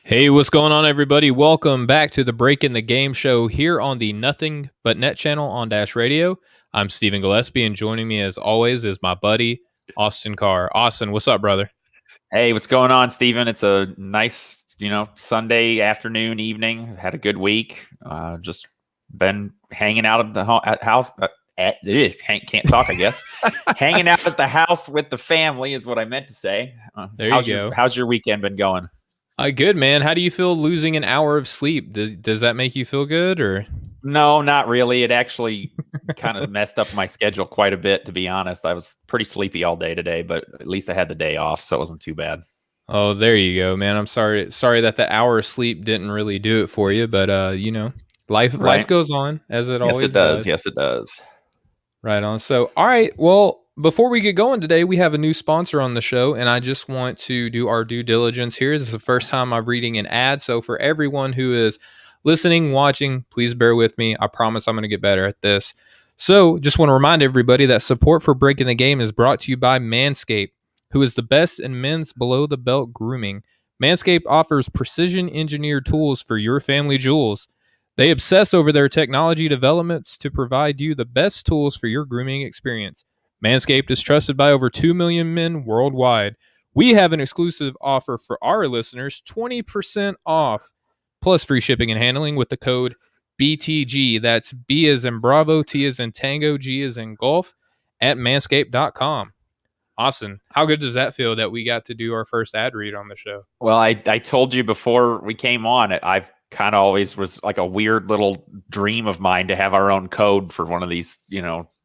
Hey, what's going on, everybody? Welcome back to the Break in the Game show here on the Nothing But Net channel on Dash Radio. I'm Stephen Gillespie, and joining me as always is my buddy, Austin Carr. Austin, what's up, brother? Hey, what's going on, Steven? It's a nice, Sunday afternoon, evening. Had a good week. Just been hanging out at the house. Can't talk, I guess. Hanging out at the house with the family is what I meant to say. There you go. How's your weekend been going? Good, man. How do you feel losing an hour of sleep? Does that make you feel good, or? No, not really. It actually kind of messed up my schedule quite a bit, to be honest. I was pretty sleepy all day today, but at least I had the day off, so it wasn't too bad. Oh, there you go, man. I'm sorry that the hour of sleep didn't really do it for you, but life goes on as it always does. Yes, it does. Right on. So, all right. Well, before we get going today, we have a new sponsor on the show, and I just want to do our due diligence here. This is the first time I'm reading an ad. So, for everyone who is listening, watching, please bear with me. I promise I'm going to get better at this. So, just want to remind everybody that support for Breaking the Game is brought to you by Manscaped, who is the best in men's below the belt grooming. Manscaped offers precision engineered tools for your family jewels. They obsess over their technology developments to provide you the best tools for your grooming experience. Manscaped is trusted by over 2 million men worldwide. We have an exclusive offer for our listeners, 20% off, plus free shipping and handling with the code BTG. That's B as in Bravo, T as in Tango, G as in Golf, at manscaped.com. Austin, how good does that feel that we got to do our first ad read on the show? Well, I told you before we came on, I've kind of always was like a weird little dream of mine to have our own code for one of these,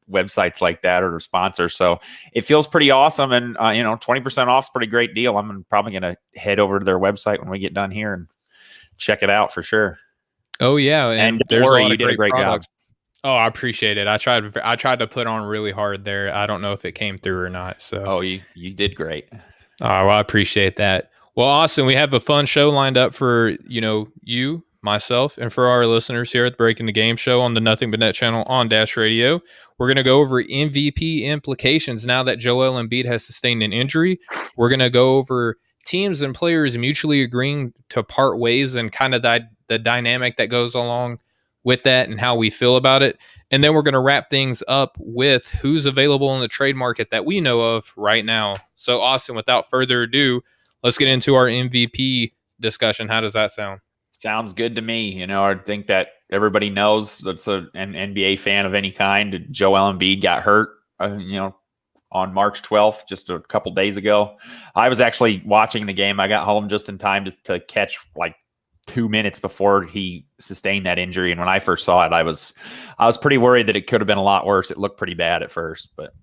websites like that or sponsors. So it feels pretty awesome. And, 20% off is a pretty great deal. I'm probably going to head over to their website when we get done here and check it out for sure. Oh, yeah. And don't worry, you did a great job. Oh, I appreciate it. I tried to put on really hard there. I don't know if it came through or not. So you did great. Oh, well, I appreciate that. Well, Austin, we have a fun show lined up for, you, myself, and for our listeners here at the Breaking the Game show on the Nothing But Net channel on Dash Radio. We're going to go over MVP implications now that Joel Embiid has sustained an injury. We're going to go over teams and players mutually agreeing to part ways and kind of the dynamic that goes along with that and how we feel about it. And then we're going to wrap things up with who's available in the trade market that we know of right now. So, Austin, without further ado, let's get into our MVP discussion. How does that sound? Sounds good to me. I think that everybody knows that's an NBA fan of any kind. Joel Embiid got hurt, on March 12th, just a couple days ago. I was actually watching the game. I got home just in time to catch like 2 minutes before he sustained that injury. And when I first saw it, I was pretty worried that it could have been a lot worse. It looked pretty bad at first, but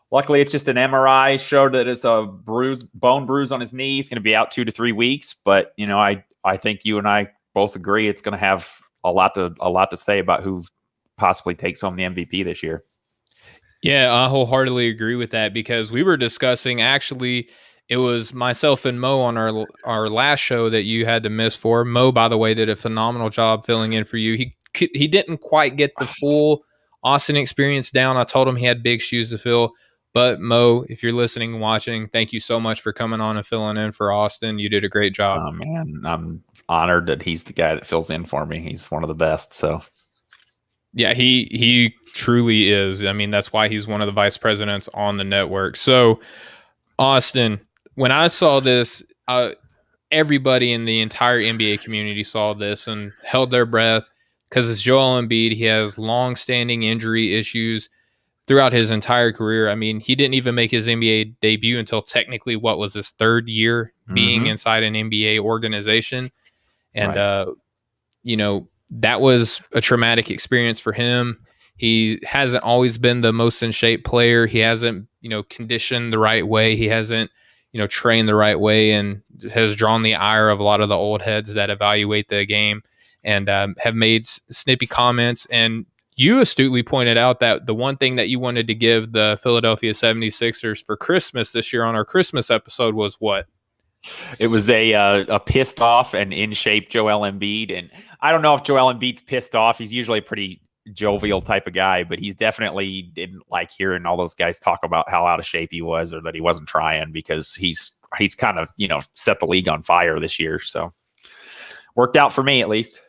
luckily it's just an MRI. Showed that it's a bone bruise on his knee. He's going to be out 2 to 3 weeks. But I think you and I both agree it's going to have a lot to say about who possibly takes home the MVP this year. Yeah, I wholeheartedly agree with that because we were discussing, actually, it was myself and Mo on our last show that you had to miss for. Mo, by the way, did a phenomenal job filling in for you. He didn't quite get the full Austin experience down. I told him he had big shoes to fill. But Mo, if you're listening and watching, thank you so much for coming on and filling in for Austin. You did a great job. Oh, man, I'm honored that he's the guy that fills in for me. He's one of the best. So, yeah, he truly is. I mean, that's why he's one of the vice presidents on the network. So, Austin, when I saw this, everybody in the entire NBA community saw this and held their breath because it's Joel Embiid. He has long-standing injury issues throughout his entire career. I mean, he didn't even make his NBA debut until technically what was his third year being inside an NBA organization. And, that was a traumatic experience for him. He hasn't always been the most in shape player. He hasn't, conditioned the right way. He hasn't, trained the right way and has drawn the ire of a lot of the old heads that evaluate the game and have made snippy comments. And you astutely pointed out that the one thing that you wanted to give the Philadelphia 76ers for Christmas this year on our Christmas episode was what? It was a pissed off and in shape Joel Embiid. And I don't know if Joel Embiid's pissed off. He's usually a pretty jovial type of guy, but he's definitely didn't like hearing all those guys talk about how out of shape he was or that he wasn't trying because he's kind of, set the league on fire this year. So Worked out for me at least.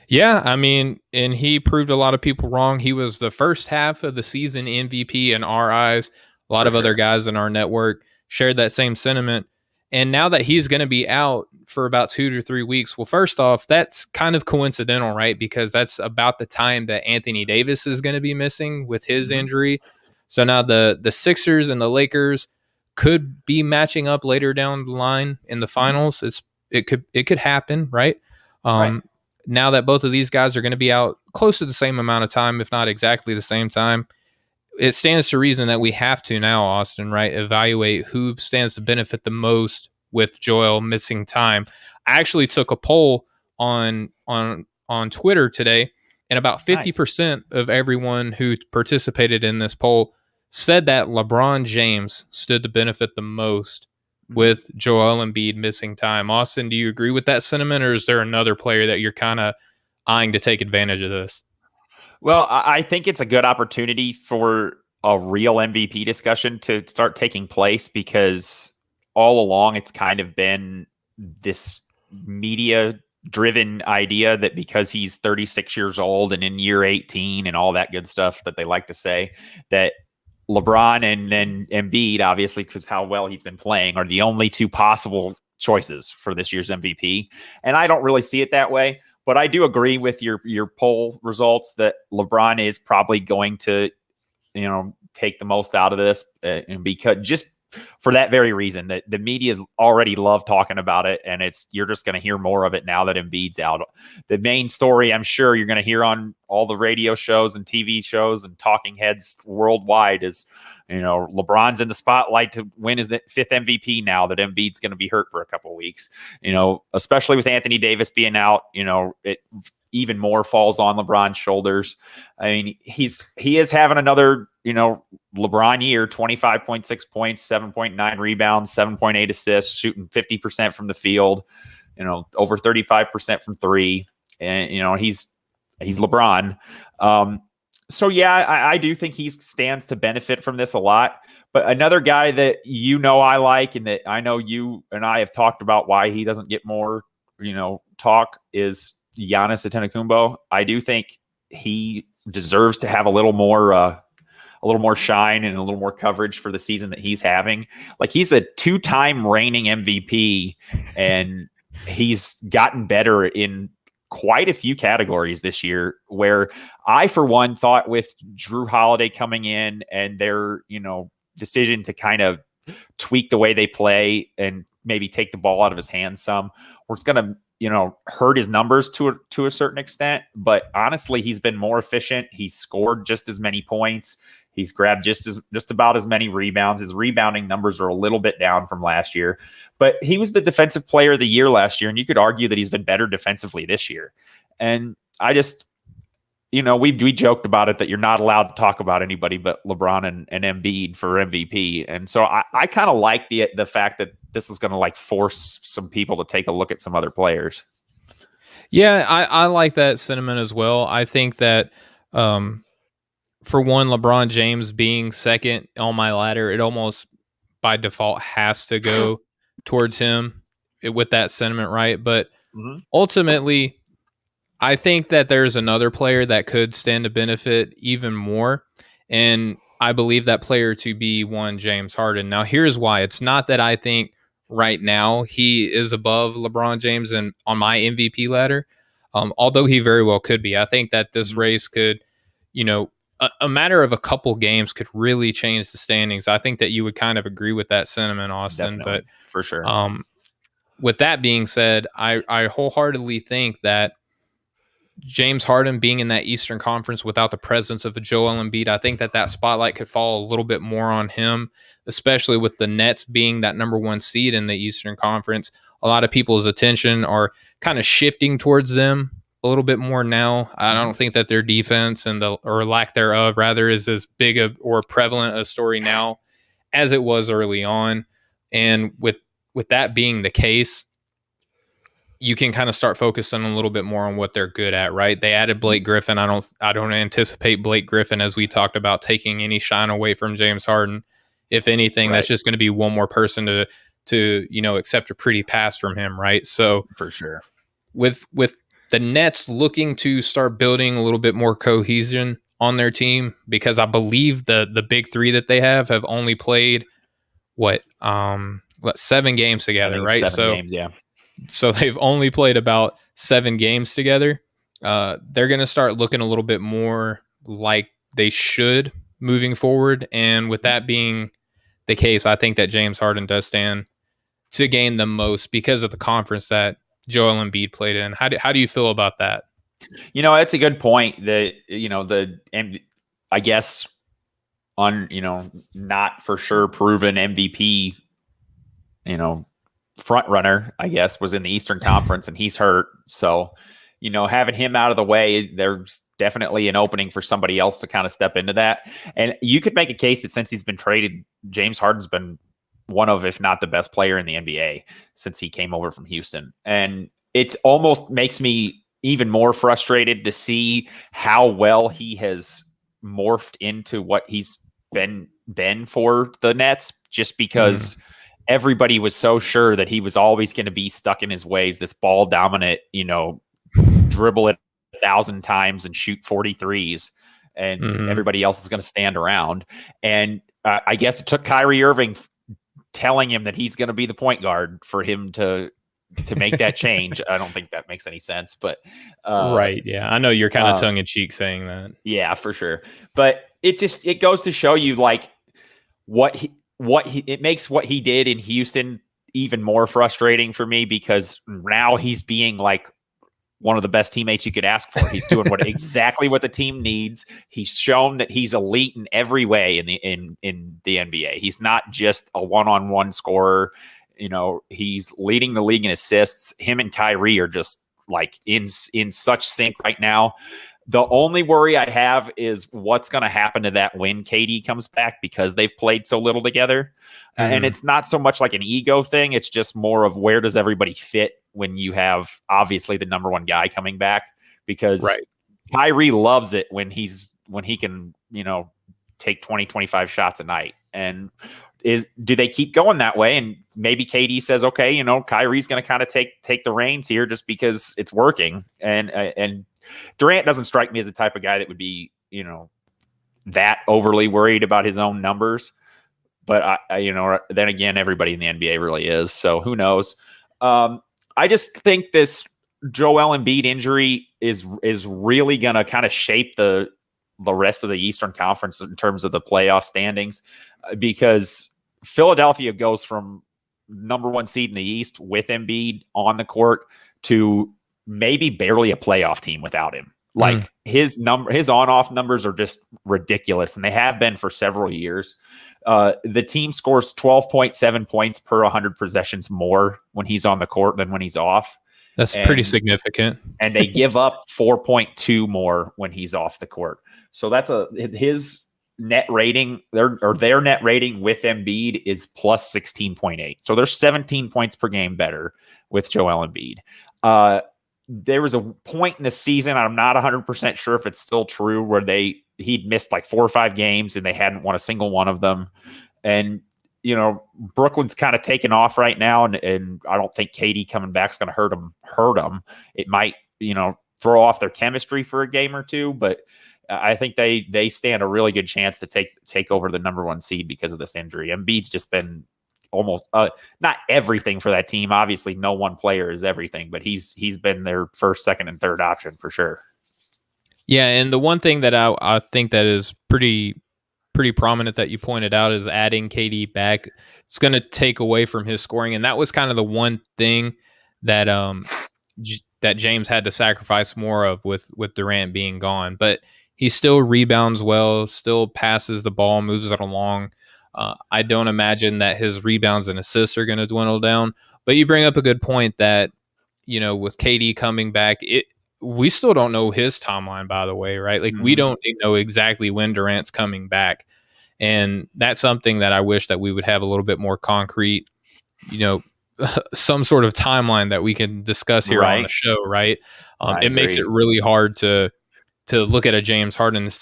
Yeah, I mean, and he proved a lot of people wrong. He was the first half of the season MVP in our eyes. A lot of other guys in our network shared that same sentiment. And now that he's going to be out for about 2 to 3 weeks, well, first off, that's kind of coincidental, right? Because that's about the time that Anthony Davis is going to be missing with his injury. So now the Sixers and the Lakers could be matching up later down the line in the finals. It could happen, right? Right. Now that both of these guys are going to be out close to the same amount of time, if not exactly the same time, it stands to reason that we have to now, Austin, right, evaluate who stands to benefit the most with Joel missing time. I actually took a poll on Twitter today, and about 50% of everyone who participated in this poll said that LeBron James stood to benefit the most with Joel Embiid missing time. Austin, do you agree with that sentiment, or is there another player that you're kind of eyeing to take advantage of this? Well, I think it's a good opportunity for a real MVP discussion to start taking place, because all along it's kind of been this media driven idea that because he's 36 years old and in year 18 and all that good stuff that they like to say, that LeBron and then Embiid, obviously, because how well he's been playing, are the only two possible choices for this year's MVP. And I don't really see it that way. But I do agree with your poll results that LeBron is probably going to, take the most out of this, and because just for that very reason, that the media already love talking about it, and you're just going to hear more of it now that Embiid's out. The main story, I'm sure you're going to hear on all the radio shows and TV shows and talking heads worldwide, is LeBron's in the spotlight to win his fifth MVP now that Embiid's going to be hurt for a couple of weeks. Especially with Anthony Davis being out, it even more falls on LeBron's shoulders. I mean, he is having another, LeBron year, 25.6 points, 7.9 rebounds, 7.8 assists, shooting 50% from the field, over 35% from three. And, he's LeBron. So yeah, I do think he stands to benefit from this a lot. But another guy that I like, and that I know you and I have talked about why he doesn't get more, talk, is Giannis Antetokounmpo. I do think he deserves to have a little more shine and a little more coverage for the season that he's having. Like, he's a 2-time reigning MVP, and he's gotten better in quite a few categories this year, where I, for one, thought with Jrue Holiday coming in and their, decision to kind of tweak the way they play and maybe take the ball out of his hands some, where it's going to, hurt his numbers to a certain extent. But honestly, he's been more efficient. He's scored just as many points. He's grabbed just about as many rebounds. His rebounding numbers are a little bit down from last year, but he was the defensive player of the year last year. And you could argue that he's been better defensively this year. And I just, we joked about it that you're not allowed to talk about anybody but LeBron and Embiid for MVP. And so I kind of like the fact that this is going to force some people to take a look at some other players. Yeah, I like that sentiment as well. I think that, for one, LeBron James being second on my ladder, it almost by default has to go towards him with that sentiment, right? But ultimately, I think that there's another player that could stand to benefit even more. And I believe that player to be one James Harden. Now, here's why. It's not that I think right now he is above LeBron James and on my MVP ladder, although he very well could be. I think that this race could, a matter of a couple games could really change the standings. I think that you would kind of agree with that sentiment, Austin. Definitely, but for sure. With that being said, I wholeheartedly think that James Harden being in that Eastern Conference without the presence of Joel Embiid, I think that spotlight could fall a little bit more on him, especially with the Nets being that number one seed in the Eastern Conference. A lot of people's attention are kind of shifting towards them a little bit more now. I don't think that their defense or lack thereof rather is as big or prevalent a story now as it was early on. And with that being the case, you can kind of start focusing a little bit more on what they're good at, right? They added Blake Griffin. I don't anticipate Blake Griffin, as we talked about, taking any shine away from James Harden. If anything, that's just going to be one more person to accept a pretty pass from him, right? So for sure, with the Nets looking to start building a little bit more cohesion on their team, because I believe the big three that they have only played 7 games together, right? 7 games, yeah. So they've only played about 7 games together. They're going to start looking a little bit more like they should moving forward. And with that being the case, I think that James Harden does stand to gain the most because of the conference that Joel Embiid played in. How do you feel about that? That's a good point. That I guess not for sure proven MVP, front runner, I guess, was in the Eastern Conference and he's hurt. So, having him out of the way, there's definitely an opening for somebody else to kind of step into that. And you could make a case that since he's been traded, James Harden's been one of, if not the best player in the NBA since he came over from Houston. And it almost makes me even more frustrated to see how well he has morphed into what he's been for the Nets, just because everybody was so sure that he was always going to be stuck in his ways, this ball dominant, dribble it 1,000 times and shoot 43s, and everybody else is going to stand around. And I guess it took Kyrie Irving telling him that he's going to be the point guard for him to make that change. I don't think that makes any sense, but right. Yeah. I know you're kind of tongue in cheek saying that. Yeah, for sure. But it goes to show you like it makes what he did in Houston even more frustrating for me, because now he's being like one of the best teammates you could ask for. He's doing exactly what the team needs. He's shown that he's elite in every way in the NBA. He's not just a one-on-one scorer. He's leading the league in assists. Him and Kyrie are just like in such sync right now. The only worry I have is what's going to happen to that when KD comes back, because they've played so little together. And it's not so much like an ego thing. It's just more of where does everybody fit when you have obviously the number one guy coming back, because Kyrie loves it when he can, take 20, 25 shots a night. And do they keep going that way? And maybe KD says, okay, Kyrie's going to kind of take the reins here just because it's working. And Durant doesn't strike me as the type of guy that would be, that overly worried about his own numbers. But then again, everybody in the NBA really is. So who knows? I just think this Joel Embiid injury is really going to kind of shape the rest of the Eastern Conference in terms of the playoff standings, because Philadelphia goes from number 1 seed in the East with Embiid on the court to maybe barely a playoff team without him. Like his on-off numbers are just ridiculous, and they have been for several years. The team scores 12.7 points per 100 possessions more when he's on the court than when he's off. That's pretty significant. And they give up 4.2 more when he's off the court. So that's his net rating, their net rating with Embiid is plus 16.8. So they're 17 points per game better with Joel Embiid. There was a point in the season, I'm not 100% sure if it's still true, where he'd missed like 4 or 5 games and they hadn't won a single one of them. And, Brooklyn's kind of taken off right now, and I don't think KD coming back is going to hurt them. It might, throw off their chemistry for a game or two, but I think they stand a really good chance to take over the number 1 seed because of this injury. Embiid's just been almost not everything for that team. Obviously, no one player is everything, but he's been their first, second, and third option for sure. Yeah, and the one thing that I think that is pretty prominent that you pointed out is adding KD back. It's going to take away from his scoring, and that was kind of the one thing that that James had to sacrifice more of with Durant being gone. But he still rebounds well, still passes the ball, moves it along. I don't imagine that his rebounds and assists are going to dwindle down. But you bring up a good point that, with KD coming back, we still don't know his timeline, by the way, right? Like we don't know exactly when Durant's coming back. And that's something that I wish that we would have a little bit more concrete, some sort of timeline that we can discuss here on the show, right? It makes it really hard to look at a James Harden and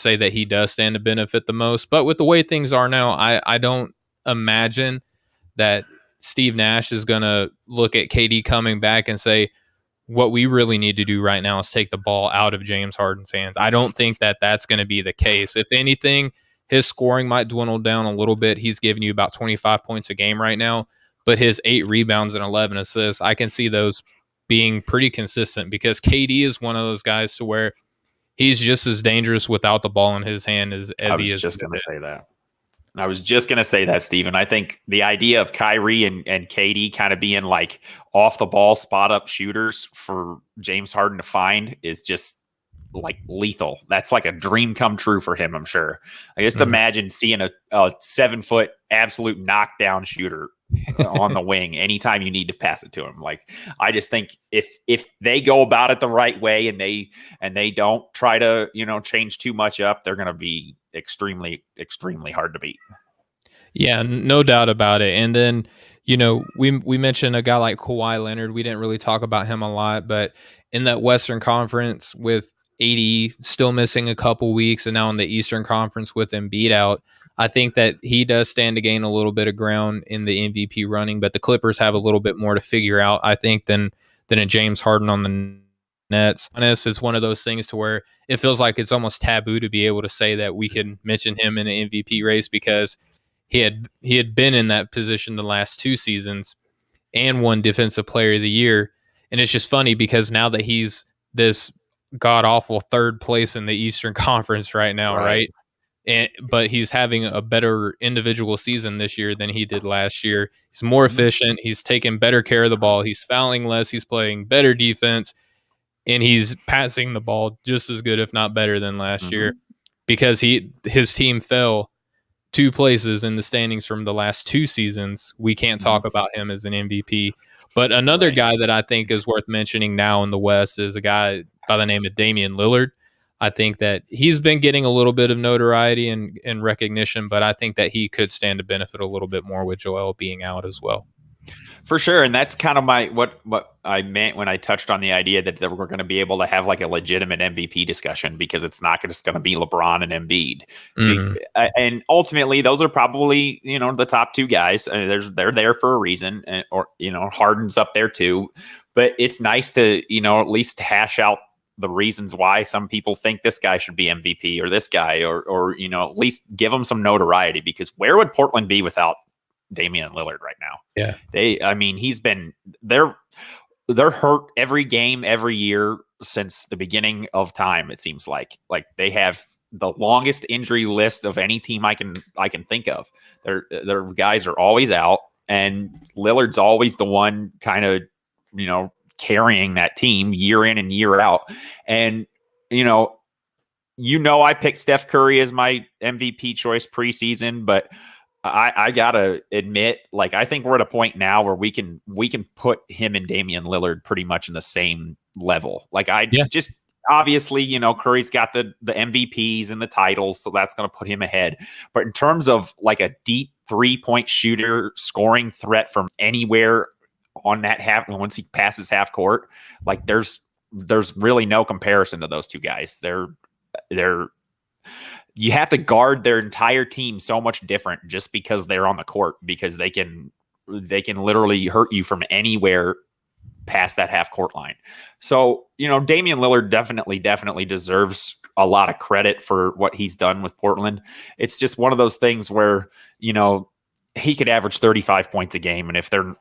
say that he does stand to benefit the most. But with the way things are now, I don't imagine that Steve Nash is going to look at KD coming back and say, what we really need to do right now is take the ball out of James Harden's hands. I don't think that that's going to be the case. If anything, his scoring might dwindle down a little bit. He's giving you about 25 points a game right now, but his 8 rebounds and 11 assists, I can see those being pretty consistent because KD is one of those guys to where he's just as dangerous without the ball in his hand as he is. I was just going to say that. I was just going to say that, Steven. I think the idea of Kyrie and KD kind of being like off the ball spot up shooters for James Harden to find is just like lethal. That's like a dream come true for him, I'm sure. I just imagine seeing a 7-foot absolute knockdown shooter on the wing anytime you need to pass it to him. Like, I just think if they go about it the right way and they don't try to, change too much up, they're going to be extremely, extremely hard to beat. Yeah, no doubt about it. And then, we mentioned a guy like Kawhi Leonard. We didn't really talk about him a lot, but in that Western Conference with AD still missing a couple weeks, and now in the Eastern Conference with Embiid out, I think that he does stand to gain a little bit of ground in the MVP running, but the Clippers have a little bit more to figure out, I think, than a James Harden on the Nets. Honest, it's one of those things to where it feels like it's almost taboo to be able to say that we can mention him in an MVP race because he had been in that position the last 2 seasons and won Defensive Player of the Year. And it's just funny because now that he's this god-awful 3rd place in the Eastern Conference right now, right? But he's having a better individual season this year than he did last year. He's more efficient. He's taking better care of the ball. He's fouling less. He's playing better defense. And he's passing the ball just as good, if not better, than last year because his team fell 2 places in the standings from the last 2 seasons. We can't talk about him as an MVP. But another guy that I think is worth mentioning now in the West is a guy by the name of Damian Lillard. I think that he's been getting a little bit of notoriety and recognition, but I think that he could stand to benefit a little bit more with Joel being out as well. For sure. And that's kind of what I meant when I touched on the idea that we're going to be able to have like a legitimate MVP discussion because it's not just going to be LeBron and Embiid. And ultimately, those are probably, the top 2 guys. I mean, they're there for a reason, or Harden's up there too. But it's nice to, at least hash out the reasons why some people think this guy should be MVP or this guy, or at least give them some notoriety, because where would Portland be without Damian Lillard right now? Yeah. They're hurt every game, every year since the beginning of time. It seems like they have the longest injury list of any team I can think of. Their guys are always out, and Lillard's always the one kind of, carrying that team year in and year out. And, I picked Steph Curry as my MVP choice preseason, but I gotta admit, I think we're at a point now where we can put him and Damian Lillard pretty much in the same level. Just obviously, Curry's got the MVPs and the titles, so that's going to put him ahead. But in terms of a deep 3-point shooter scoring threat from anywhere on that half, once he passes half court, there's really no comparison to those 2 guys. They're you have to guard their entire team so much different just because they're on the court, because they can literally hurt you from anywhere past that half court line. So, Damian Lillard definitely deserves a lot of credit for what he's done with Portland. It's just one of those things where, he could average 35 points a game. And if they're,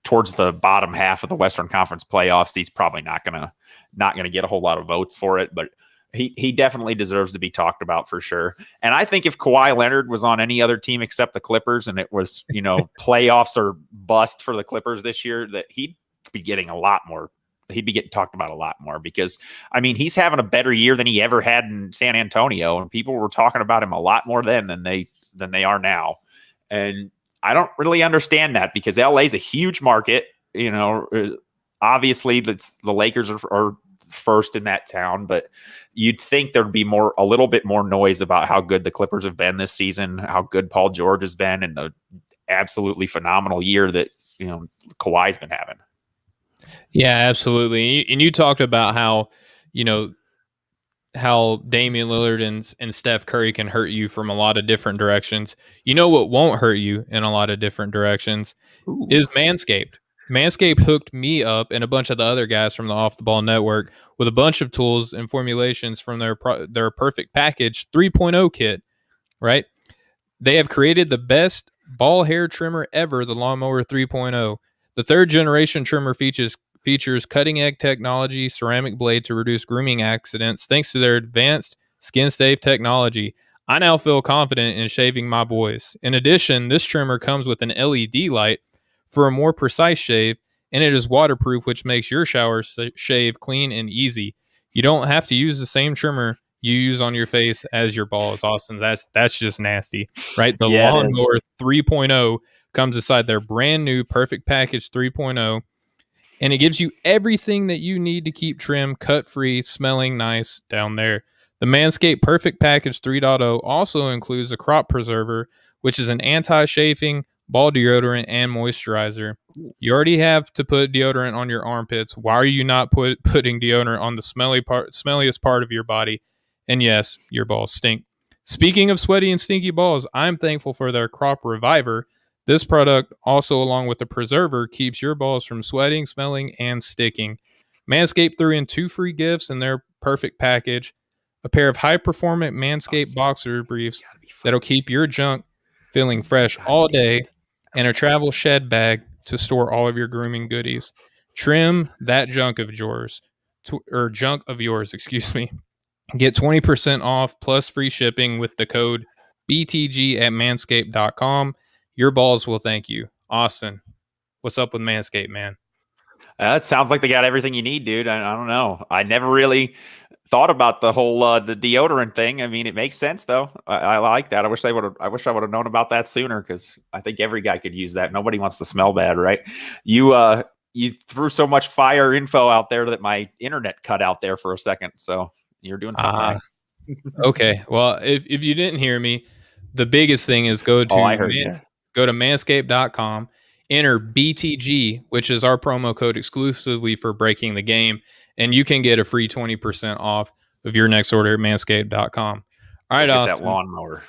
towards the bottom half of the Western Conference playoffs, he's probably not going to get a whole lot of votes for it, but he definitely deserves to be talked about for sure. And I think if Kawhi Leonard was on any other team except the Clippers, and it was, playoffs or bust for the Clippers this year, that he'd be getting a lot more. He'd be getting talked about a lot more because, he's having a better year than he ever had in San Antonio, and people were talking about him a lot more then than they are now. And I don't really understand that because LA is a huge market. Obviously the Lakers are first in that town, but you'd think there'd be a little bit more noise about how good the Clippers have been this season, how good Paul George has been, and the absolutely phenomenal year that Kawhi's been having. Yeah, absolutely. And you talked about how Damian Lillard and Steph Curry can hurt you from a lot of different directions. What won't hurt you in a lot of different directions is Manscaped. Manscaped hooked me up and a bunch of the other guys from the Off the Ball Network with a bunch of tools and formulations from their Perfect Package 3.0 kit, right? They have created the best ball hair trimmer ever, the Lawnmower 3.0. The third generation trimmer features cutting edge technology, ceramic blade to reduce grooming accidents thanks to their advanced skin safe technology. I now feel confident in shaving my boys. In addition, this trimmer comes with an LED light for a more precise shave, and it is waterproof, which makes your shower shave clean and easy. You don't have to use the same trimmer you use on your face as your balls, Austin. That's just nasty, right? The Yeah, it is. Lawnmower 3.0 comes inside their brand new Perfect Package 3.0, and it gives you everything that you need to keep trim, cut free, smelling nice down there. The Manscaped Perfect Package 3.0 also includes a crop preserver, which is an anti-chafing ball deodorant and moisturizer. You already have to put deodorant on your armpits. Why are you not putting deodorant on the smelliest part of your body? And yes, your balls stink. Speaking of sweaty and stinky balls, I'm thankful for their Crop Reviver. This product, also along with the preserver, keeps your balls from sweating, smelling, and sticking. Manscaped threw in 2 free gifts in their perfect package: a pair of high-performant Manscaped boxer briefs that'll keep your junk feeling fresh all day, and a travel shed bag to store all of your grooming goodies. Trim that junk of yours, excuse me. Get 20% off plus free shipping with the code BTG at manscaped.com. Your balls will thank you. Austin, what's up with Manscaped, man? It sounds like they got everything you need, dude. I don't know. I never really thought about the whole the deodorant thing. I mean, it makes sense though. I like that. I wish I would have known about that sooner, because I think every guy could use that. Nobody wants to smell bad, right? You threw so much fire info out there that my internet cut out there for a second. So you're doing something right. Okay. Well, if you didn't hear me, the biggest thing is go to manscaped.com, enter BTG, which is our promo code exclusively for Breaking the Game, and you can get a free 20% off of your next order at manscaped.com. All right, Austin. That lawnmower.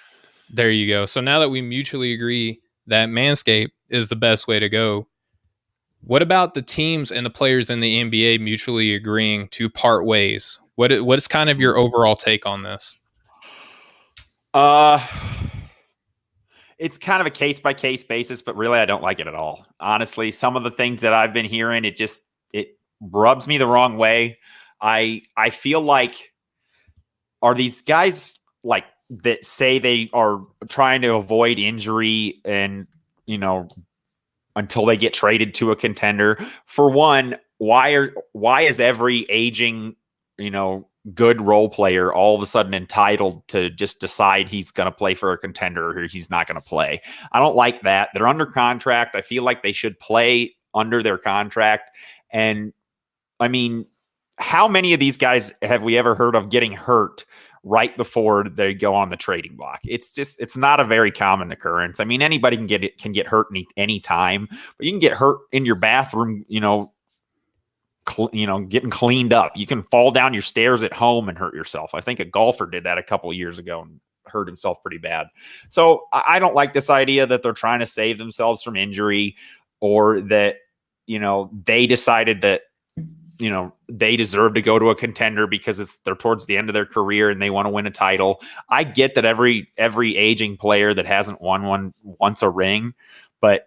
There you go. So now that we mutually agree that Manscaped is the best way to go, what about the teams and the players in the NBA mutually agreeing to part ways? What is kind of your overall take on this? It's kind of a case-by-case basis, but really I don't like it at all. Honestly, some of the things that I've been hearing, it rubs me the wrong way. I feel like, are these guys like that say they are trying to avoid injury and, until they get traded to a contender? For one, why is every aging, good role player all of a sudden entitled to just decide he's going to play for a contender or he's not going to play? I don't like that. They're under contract. I feel like they should play under their contract. And I mean, how many of these guys have we ever heard of getting hurt right before they go on the trading block? It's not a very common occurrence. I mean, anybody can get hurt any time, but you can get hurt in your bathroom, getting cleaned up. You can fall down your stairs at home and hurt yourself. I think a golfer did that a couple of years ago and hurt himself pretty bad. So I don't like this idea that they're trying to save themselves from injury, or that, they decided that, they deserve to go to a contender because they're towards the end of their career and they want to win a title. I get that every aging player that hasn't won one wants a ring, but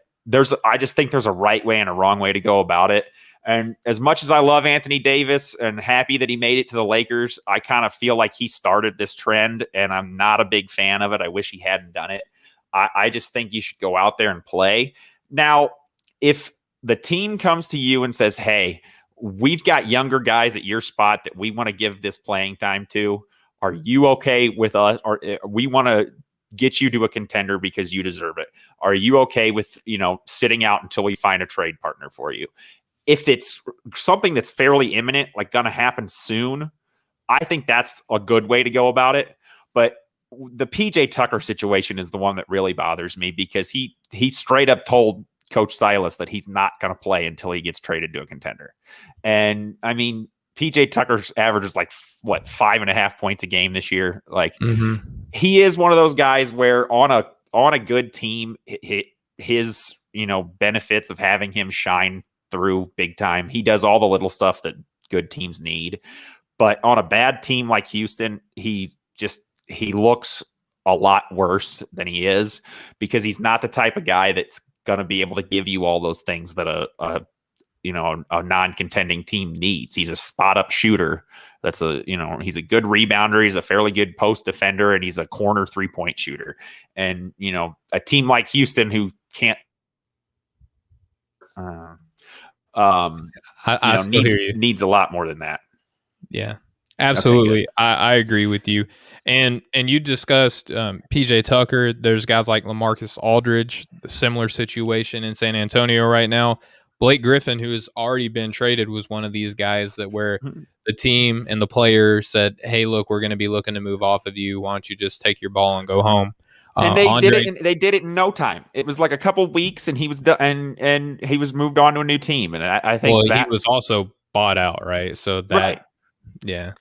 I just think there's a right way and a wrong way to go about it. And as much as I love Anthony Davis and happy that he made it to the Lakers, I kind of feel like he started this trend, and I'm not a big fan of it. I wish he hadn't done it. I just think you should go out there and play. Now, if the team comes to you and says, hey, we've got younger guys at your spot that we want to give this playing time to, are you okay with us? Or we want to get you to a contender because you deserve it. Are you okay with, sitting out until we find a trade partner for you? If it's something that's fairly imminent, like going to happen soon, I think that's a good way to go about it. But the PJ Tucker situation is the one that really bothers me, because he straight up told Coach Silas that he's not going to play until he gets traded to a contender. And I mean, PJ Tucker's average is like 5.5 points a game this year. Like, he is one of those guys where on a good team, his benefits of having him shine through big time. He does all the little stuff that good teams need. But on a bad team like Houston, he looks a lot worse than he is, because he's not the type of guy that's going to be able to give you all those things that a non-contending team needs. He's a spot-up shooter. He's a good rebounder. He's a fairly good post defender, and he's a corner three-point shooter. And, a team like Houston who can't, needs a lot more than that. Yeah, absolutely. Okay, I agree with you. And you discussed PJ Tucker. There's guys like LaMarcus Aldridge, similar situation in San Antonio right now. Blake Griffin, who has already been traded, was one of these guys that where the team and the player said, hey, look, we're going to be looking to move off of you. Why don't you just take your ball and go home? And they did it in no time. It was like a couple weeks, and he was and he was moved on to a new team. And I think he was also bought out, right? So that, right. Yeah.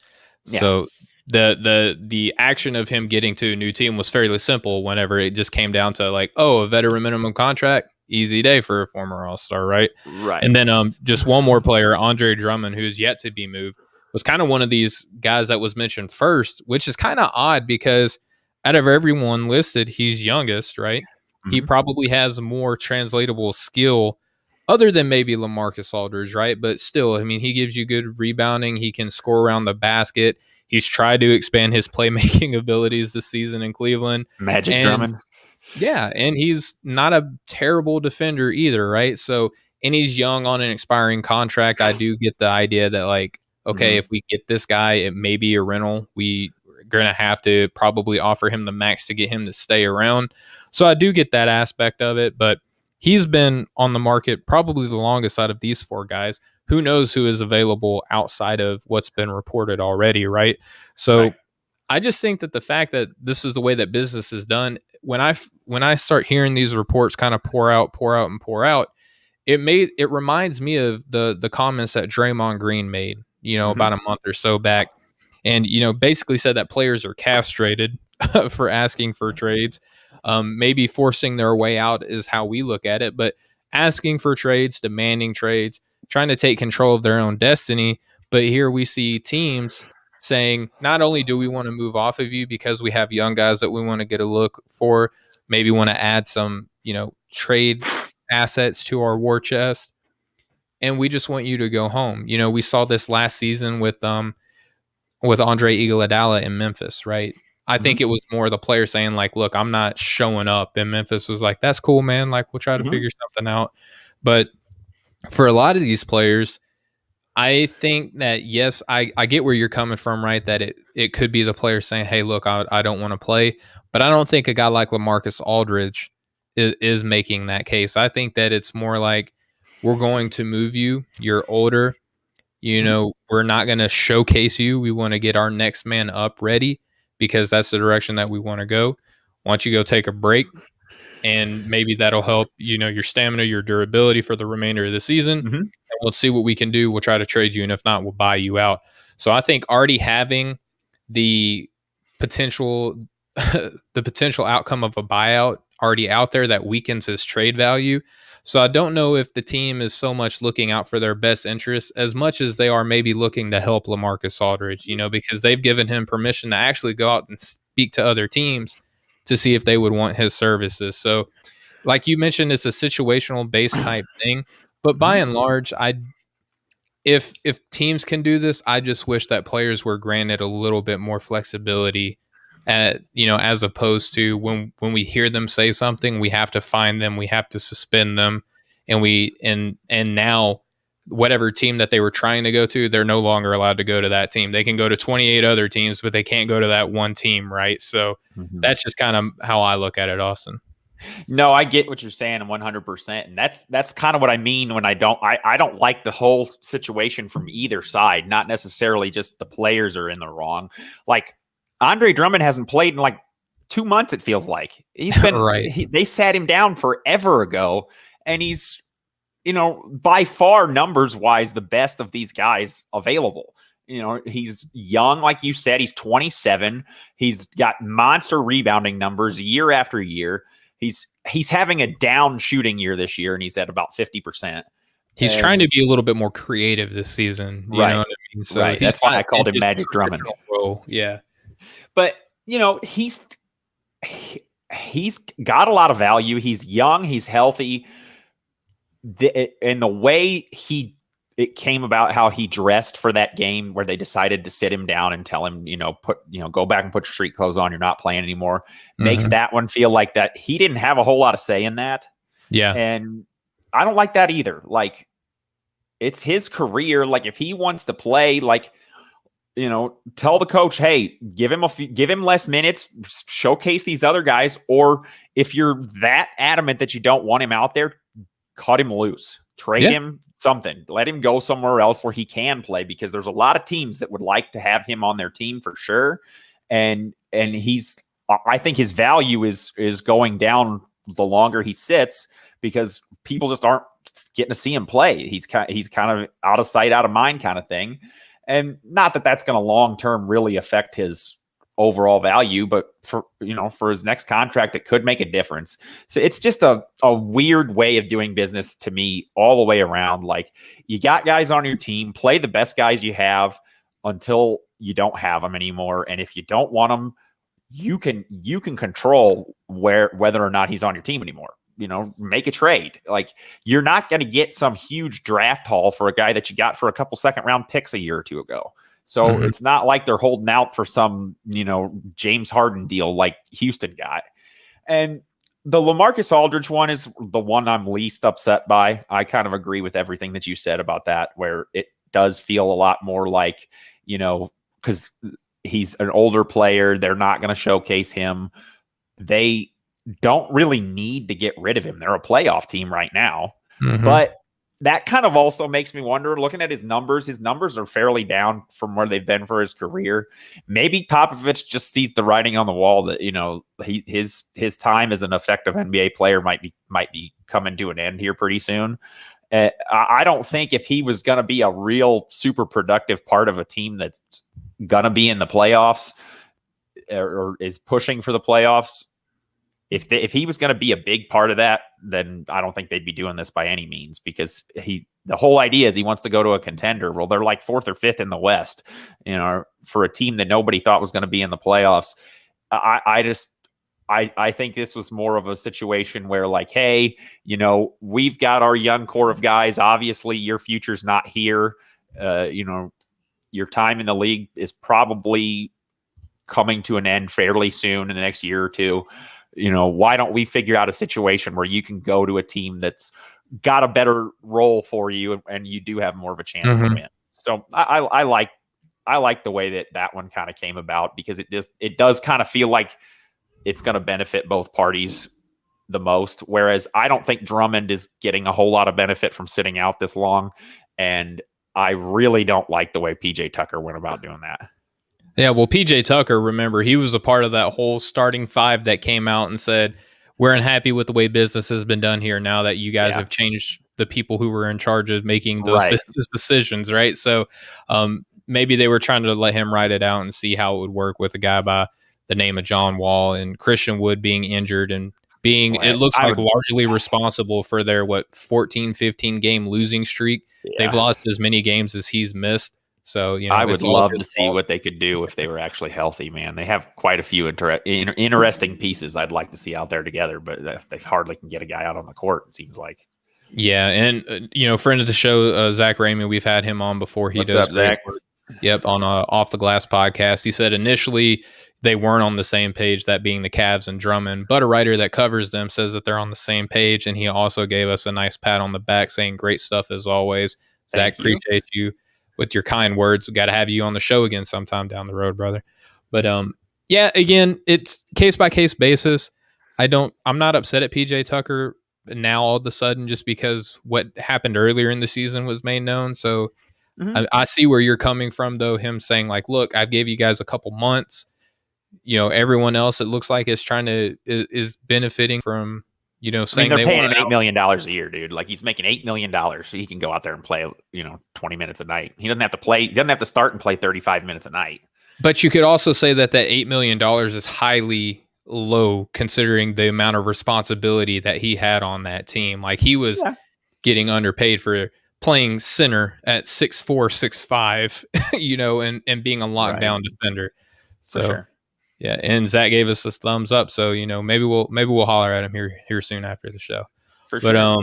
So the action of him getting to a new team was fairly simple. Whenever it just came down to like, a veteran minimum contract, easy day for a former All-Star, right? Right. And then just one more player, Andre Drummond, who's yet to be moved, was kind of one of these guys that was mentioned first, which is kind of odd because out of everyone listed, he's youngest, right? Mm-hmm. He probably has more translatable skill other than maybe LaMarcus Aldridge, right? But still, I mean, he gives you good rebounding. He can score around the basket. He's tried to expand his playmaking abilities this season in Cleveland. Drummond. Yeah, and he's not a terrible defender either, right? So, and he's young on an expiring contract. I do get the idea that, like, okay, if we get this guy, it may be a rental. We're going to have to probably offer him the max to get him to stay around. So I do get that aspect of it, but he's been on the market probably the longest out of these four guys. Who knows who is available outside of what's been reported already, right? So right. I just think that the fact that this is the way that business is done, when I start hearing these reports kind of pour out, it reminds me of the comments that Draymond Green made, about a month or so back. And, basically said that players are castrated for asking for trades. Maybe forcing their way out is how we look at it, but asking for trades, demanding trades, trying to take control of their own destiny. But here we see teams saying, not only do we want to move off of you because we have young guys that we want to get a look for, maybe want to add some, trade assets to our war chest, and we just want you to go home. We saw this last season with Andre Iguodala in Memphis, right? I think it was more the player saying, like, look, I'm not showing up. And Memphis was like, that's cool, man. Like, we'll try to figure something out. But for a lot of these players, I think that, yes, I get where you're coming from, right? That it could be the player saying, hey, look, I don't want to play. But I don't think a guy like LaMarcus Aldridge is making that case. I think that it's more like, we're going to move you. You're older. We're not going to showcase you. We want to get our next man up ready, because that's the direction that we want to go. Why don't you go take a break, and maybe that'll help, your stamina, your durability for the remainder of the season. And we'll see what we can do. We'll try to trade you. And if not, we'll buy you out. So I think already having the potential outcome of a buyout already out there that weakens his trade value. So I don't know if the team is so much looking out for their best interests as much as they are maybe looking to help LaMarcus Aldridge, because they've given him permission to actually go out and speak to other teams to see if they would want his services. So like you mentioned, it's a situational based type thing, but by and large, if teams can do this, I just wish that players were granted a little bit more flexibility as opposed to when we hear them say something, we have to find them, we have to suspend them, and now whatever team that they were trying to go to, they're no longer allowed to go to that team. They can go to 28 other teams, but they can't go to that one team, right? So that's just kind of how I look at it, Austin. No, I get what you're saying 100%. And that's kind of what I mean when I don't like the whole situation from either side, not necessarily just the players are in the wrong. Like, Andre Drummond hasn't played in like 2 months, it feels like. He's been right. They sat him down forever ago, and he's, by far numbers wise the best of these guys available. He's young, like you said. He's 27. He's got monster rebounding numbers year after year. He's having a down shooting year this year, and he's at about 50%. He's trying to be a little bit more creative this season. You know what I mean? So right. That's why I called him Magic Drummond. Role. Yeah. But, he's got a lot of value. He's young. He's healthy. And the way it came about, how he dressed for that game where they decided to sit him down and tell him, go back and put your street clothes on. You're not playing anymore. Makes that one feel like that. He didn't have a whole lot of say in that. Yeah. And I don't like that either. Like, it's his career. Like, if he wants to play, like, tell the coach, hey, give him less minutes, showcase these other guys. Or if you're that adamant that you don't want him out there, cut him loose, trade him something, let him go somewhere else where he can play, because there's a lot of teams that would like to have him on their team for sure. And I think his value is going down the longer he sits, because people just aren't getting to see him play. He's kind of out of sight, out of mind kind of thing. And not that that's going to long-term really affect his overall value, but for his next contract, it could make a difference. So it's just a weird way of doing business to me all the way around. Like, you got guys on your team, play the best guys you have until you don't have them anymore. And if you don't want them, you can control whether or not he's on your team anymore. Make a trade. Like, you're not going to get some huge draft haul for a guy that you got for a couple second round picks a year or two ago. So it's not like they're holding out for some, James Harden deal like Houston got. And the LaMarcus Aldridge one is the one I'm least upset by. I kind of agree with everything that you said about that, where it does feel a lot more like, because he's an older player, they're not going to showcase him. They don't really need to get rid of him. They're a playoff team right now. But that kind of also makes me wonder, looking at his numbers are fairly down from where they've been for his career. Maybe Popovich just sees the writing on the wall that, his time as an effective NBA player might be coming to an end here pretty soon. I don't think if he was going to be a real super productive part of a team that's going to be in the playoffs or is pushing for the playoffs, if he was going to be a big part of that, then I don't think they'd be doing this by any means, because the whole idea is he wants to go to a contender. Well, they're like 4th or 5th in the West, for a team that nobody thought was going to be in the playoffs. I think this was more of a situation where, like, hey, we've got our young core of guys. Obviously your future's not here. Your time in the league is probably coming to an end fairly soon in the next year or two. Why don't we figure out a situation where you can go to a team that's got a better role for you and you do have more of a chance to win? So I like the way that one kind of came about, because it does kind of feel like it's going to benefit both parties the most. Whereas I don't think Drummond is getting a whole lot of benefit from sitting out this long. And I really don't like the way PJ Tucker went about doing that. Yeah, well, PJ Tucker, remember, he was a part of that whole starting 5 that came out and said, we're unhappy with the way business has been done here now that you guys have changed the people who were in charge of making those business decisions, right? So maybe they were trying to let him write it out and see how it would work with a guy by the name of John Wall and Christian Wood being injured and being, it looks like, largely responsible for their, 14, 15 game losing streak. Yeah. They've lost as many games as he's missed. So, I would love to see what they could do if they were actually healthy, man. They have quite a few interesting pieces I'd like to see out there together, but they hardly can get a guy out on the court, it seems like. Yeah, and, friend of the show, Zach Raymond, we've had him on before. He does great work. Yep, on Off the Glass podcast. He said initially they weren't on the same page, that being the Cavs and Drummond, but a writer that covers them says that they're on the same page, and he also gave us a nice pat on the back saying great stuff as always. Zach, appreciate you with your kind words. We got to have you on the show again sometime down the road, brother. But again, it's case by case basis. I'm not upset at PJ Tucker now all of a sudden just because what happened earlier in the season was made known. So I see where you're coming from, though. Him saying, like, look, I gave you guys a couple months. Everyone else, it looks like, is benefiting from, saying they're paying him $8 million a year, dude. Like, he's making $8 million so he can go out there and play, 20 minutes a night. He doesn't have to play. He doesn't have to start and play 35 minutes a night. But you could also say that $8 million is highly low considering the amount of responsibility that he had on that team. Like, he was getting underpaid for playing center at 6'4", 6'5", and being a lockdown defender. For So sure. yeah, and Zach gave us this thumbs up. So maybe we'll holler at him here soon after the show. For But sure.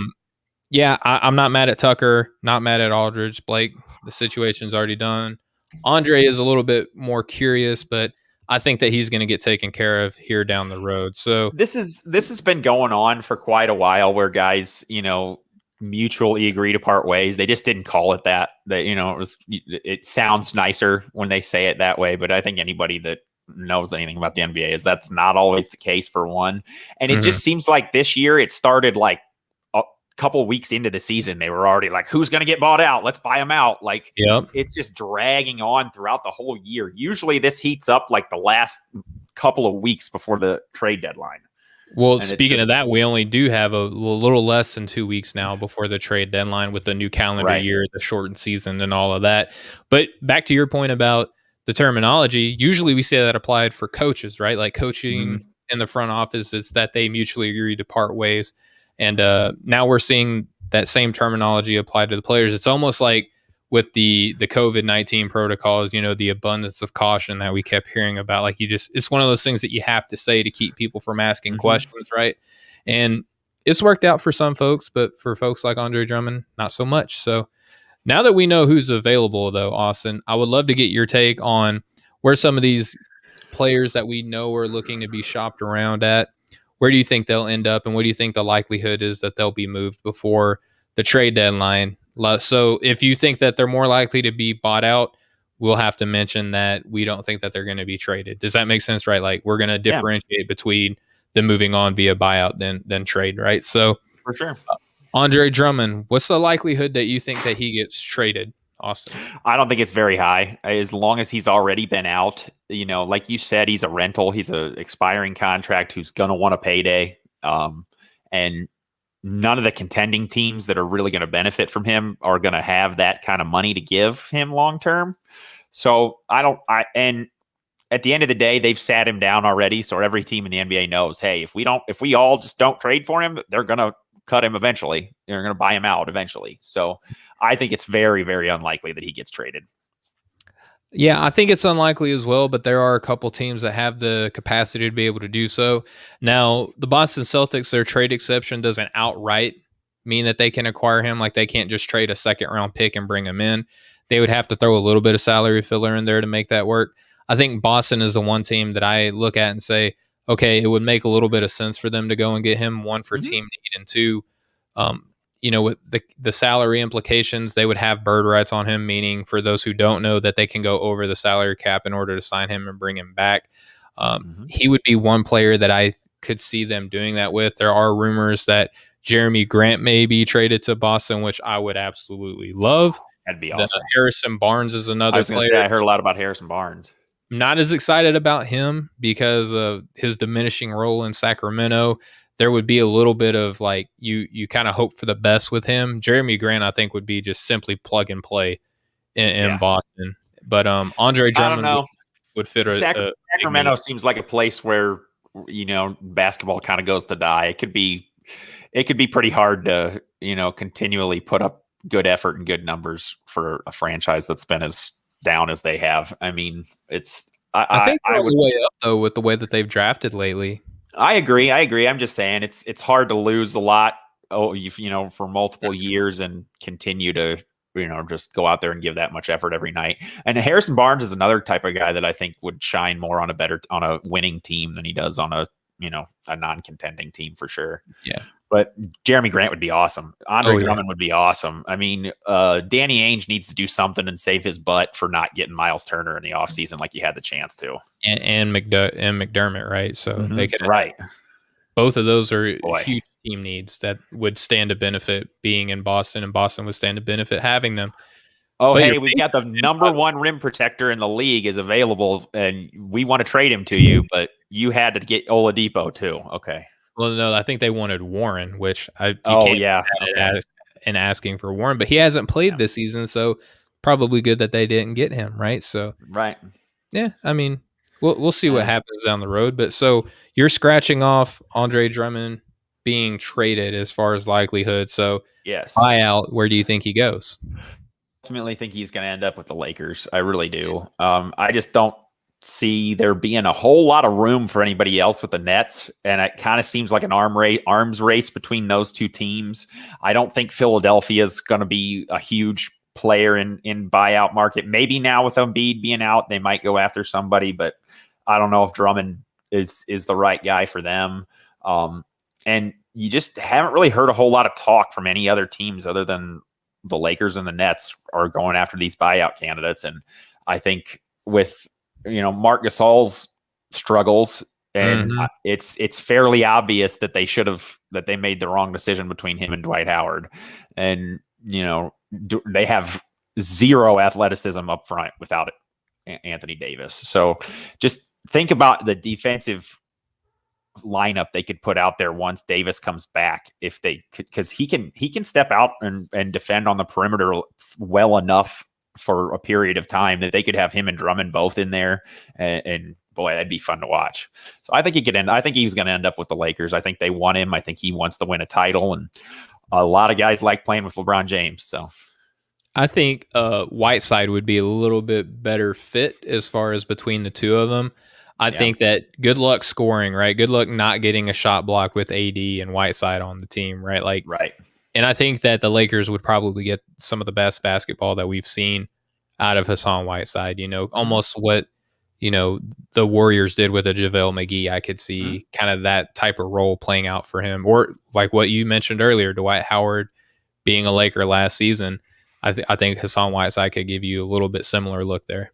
yeah, I'm not mad at Tucker, not mad at Aldridge. Blake, the situation's already done. Andre is a little bit more curious, but I think that he's going to get taken care of here down the road. So this has been going on for quite a while, where guys, mutually agree to part ways. They just didn't call it that. It sounds nicer when they say it that way, but I think anybody that knows anything about the NBA is that's not always the case, for one. And it just seems like this year it started like a couple weeks into the season. They were already like, who's going to get bought out? Let's buy them out. Like, It's just dragging on throughout the whole year. Usually this heats up like the last couple of weeks before the trade deadline. Well, speaking of that, we only do have a little less than 2 weeks now before the trade deadline with the new calendar year, the shortened season, and all of that. But back to your point about the terminology, usually we say that applied for coaches, right? Like coaching in the front office, it's that they mutually agree to part ways. And now we're seeing that same terminology applied to the players. It's almost like with the COVID-19 protocols, the abundance of caution that we kept hearing about. Like it's one of those things that you have to say to keep people from asking questions, right? And it's worked out for some folks, but for folks like Andre Drummond, not so much. So now that we know who's available, though, Austin, I would love to get your take on where some of these players that we know are looking to be shopped around at. Where do you think they'll end up, and what do you think the likelihood is that they'll be moved before the trade deadline? So if you think that they're more likely to be bought out, we'll have to mention that we don't think that they're going to be traded. Does that make sense, right? Like we're going to differentiate between them moving on via buyout than trade, right? So for sure. Andre Drummond, what's the likelihood that you think that he gets traded, Austin? I don't think it's very high. As long as he's already been out, like you said, he's a rental. He's an expiring contract who's going to want a payday. And none of the contending teams that are really going to benefit from him are going to have that kind of money to give him long term. So and at the end of the day, they've sat him down already. So every team in the NBA knows, hey, if we all just don't trade for him, they're going to cut him eventually. They're going to buy him out eventually. So I think it's very, very unlikely that he gets traded. Yeah, I think it's unlikely as well, but there are a couple teams that have the capacity to be able to do so. Now, the Boston Celtics, their trade exception doesn't outright mean that they can acquire him. Like they can't just trade a second-round pick and bring him in. They would have to throw a little bit of salary filler in there to make that work. I think Boston is the one team that I look at and say, okay, it would make a little bit of sense for them to go and get him, one, for team need, and two, with the salary implications, they would have bird rights on him, meaning for those who don't know that they can go over the salary cap in order to sign him and bring him back. He would be one player that I could see them doing that with. There are rumors that Jeremy Grant may be traded to Boston, which I would absolutely love. That'd be awesome. Harrison Barnes is another player. I heard a lot about Harrison Barnes. Not as excited about him because of his diminishing role in Sacramento. There would be a little bit of like you kind of hope for the best with him. Jeremy Grant, I think, would be just simply plug and play in Boston. But Andre Drummond would fit. Sacramento seems like a place where basketball kind of goes to die. It could be pretty hard to continually put up good effort and good numbers for a franchise that's been as down as they have. I mean, I think they're way up though with the way that they've drafted lately. I agree. I'm just saying it's hard to lose a lot, for multiple years and continue to, just go out there and give that much effort every night. And Harrison Barnes is another type of guy that I think would shine more on a winning team than he does on a non-contending team for sure. Yeah. But Jeremy Grant would be awesome. Andre Drummond would be awesome. I mean, Danny Ainge needs to do something and save his butt for not getting Miles Turner in the offseason like he had the chance to. And McDermott, right? So they could both of those are huge team needs that would stand to benefit being in Boston, and Boston would stand to benefit having them. Oh, but hey, we've got the number one rim protector in the league is available, and we want to trade him to you, but you had to get Oladipo too. Okay. Well, no, I think they wanted Warren, which and asking for Warren, but he hasn't played this season, so probably good that they didn't get him, right? So, yeah, I mean, we'll see what happens down the road. But so you're scratching off Andre Drummond being traded as far as likelihood. So Yes. buyout, where do you think he goes? Ultimately think he's going to end up with the Lakers. I really do. I just don't see there being a whole lot of room for anybody else with the Nets, and it kind of seems like an arms race between those two teams. I don't think Philadelphia is going to be a huge player in buyout market. Maybe now with Embiid being out, they might go after somebody, but I don't know if Drummond is the right guy for them. And you just haven't really heard a whole lot of talk from any other teams other than the Lakers and the Nets are going after these buyout candidates. And I think with, Marc Gasol's struggles, and it's fairly obvious that they made the wrong decision between him and Dwight Howard. And, they have zero athleticism up front without Anthony Davis. So just think about the defensive lineup they could put out there once Davis comes back, if they could, because he can step out and defend on the perimeter well enough for a period of time that they could have him and Drummond both in there, and boy, that'd be fun to watch. So I think I think he's going to end up with the Lakers. I think they want him. I think he wants to win a title, and a lot of guys like playing with LeBron James. So I think Whiteside would be a little bit beher fit as far as between the two of them. I think that good luck scoring, right? Good luck not getting a shot blocked with AD and Whiteside on the team, right? Right. And I think that the Lakers would probably get some of the best basketball that we've seen out of Hassan Whiteside. Almost what the Warriors did with a JaVale McGee. I could see kind of that type of role playing out for him, or like what you mentioned earlier, Dwight Howard being a Laker last season. I think Hassan Whiteside could give you a little bit similar look there.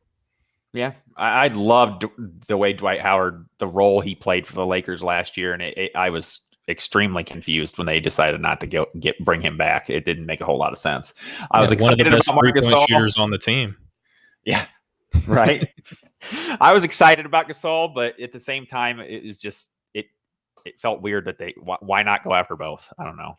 Yeah, I loved the way Dwight Howard, the role he played for the Lakers last year, and I was extremely confused when they decided not to bring him back. It didn't make a whole lot of sense. I was excited about Marc Gasol. Shooters on the team. Yeah, right. I was excited about Gasol, but at the same time, it was just it felt weird that why not go after both? I don't know.